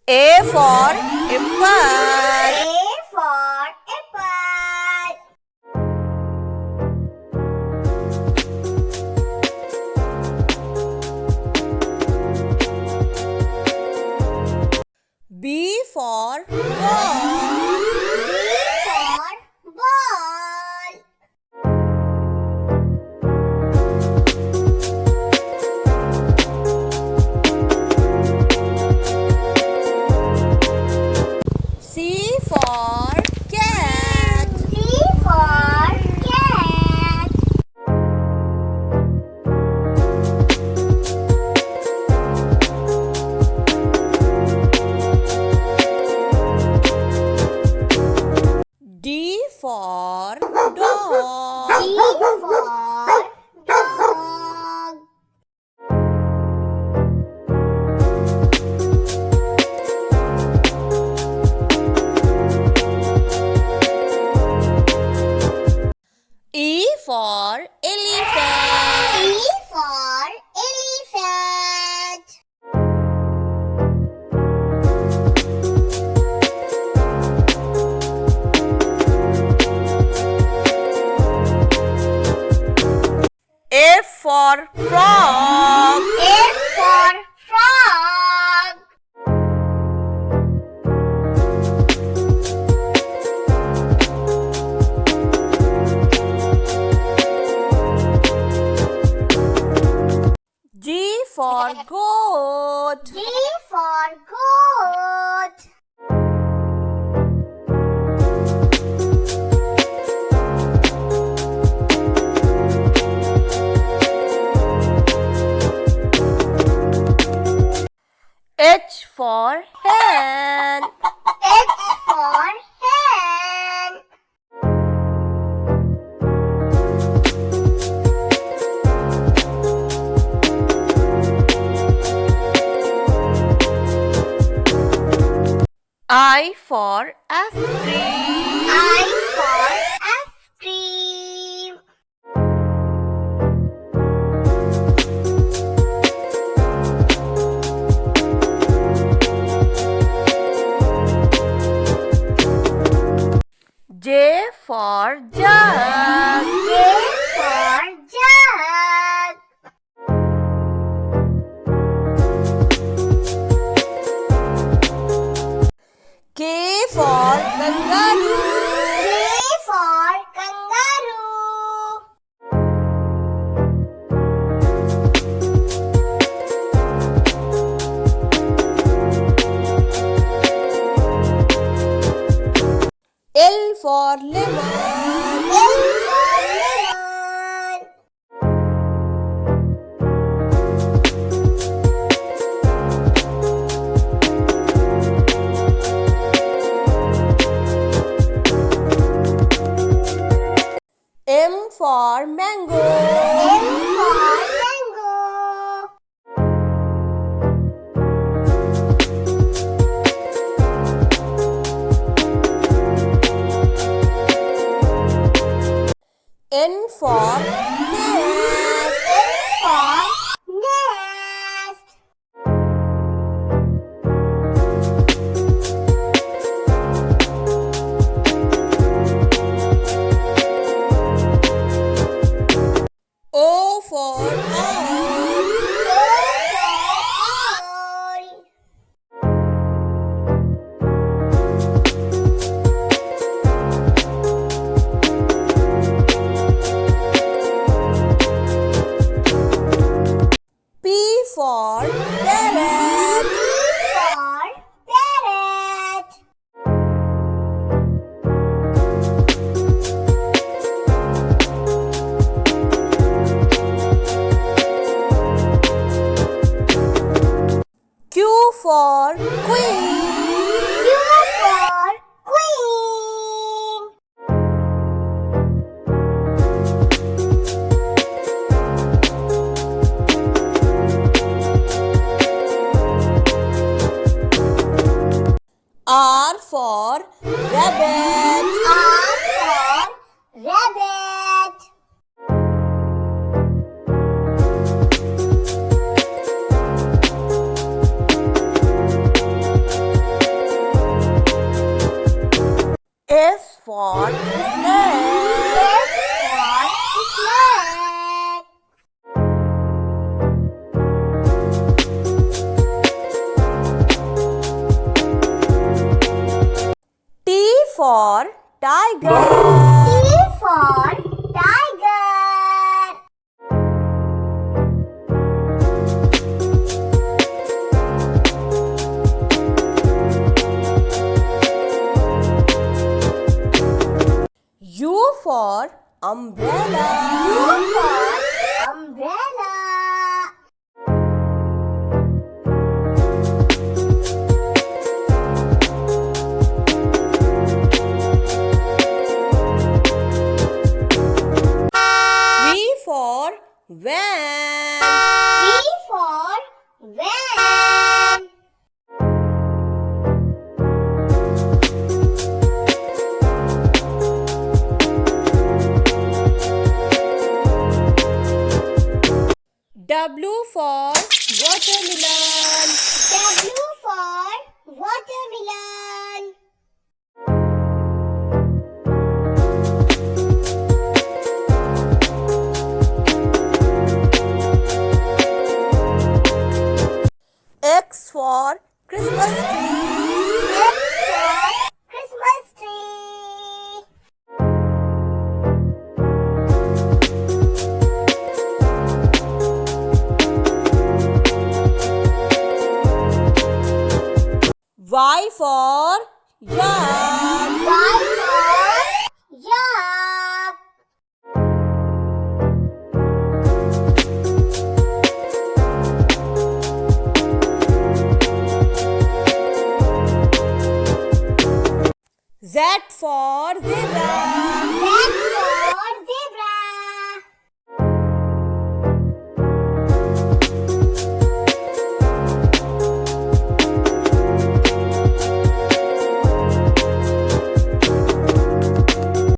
A for apple. A for apple. B for ball. B for ball. C for cat. C for cat. D for dog. D for dog. E for elephant. E for elephant. F for frog. F for frog. G for goat. G for goat. H for hen. H for hen. I for ice cream. I for ice cream. J for jug. J for jug. K for kangaroo. K for kangaroo. L for lemon. L for lemon. M for mango. M for mango. N for nest. N for nest. O for owl. O for owl. P for parrot. P for parrot. Q for queen. Q for queen. R for rabbit. R for rabbit. for snake. T T for for tiger. T for tiger. U for umbrella. U for umbrella. V for van. V for van. W for watermelon. W for watermelon. X for Christmas tree. X for Christmas tree. Y for yak. Y for yak. Z for zebra.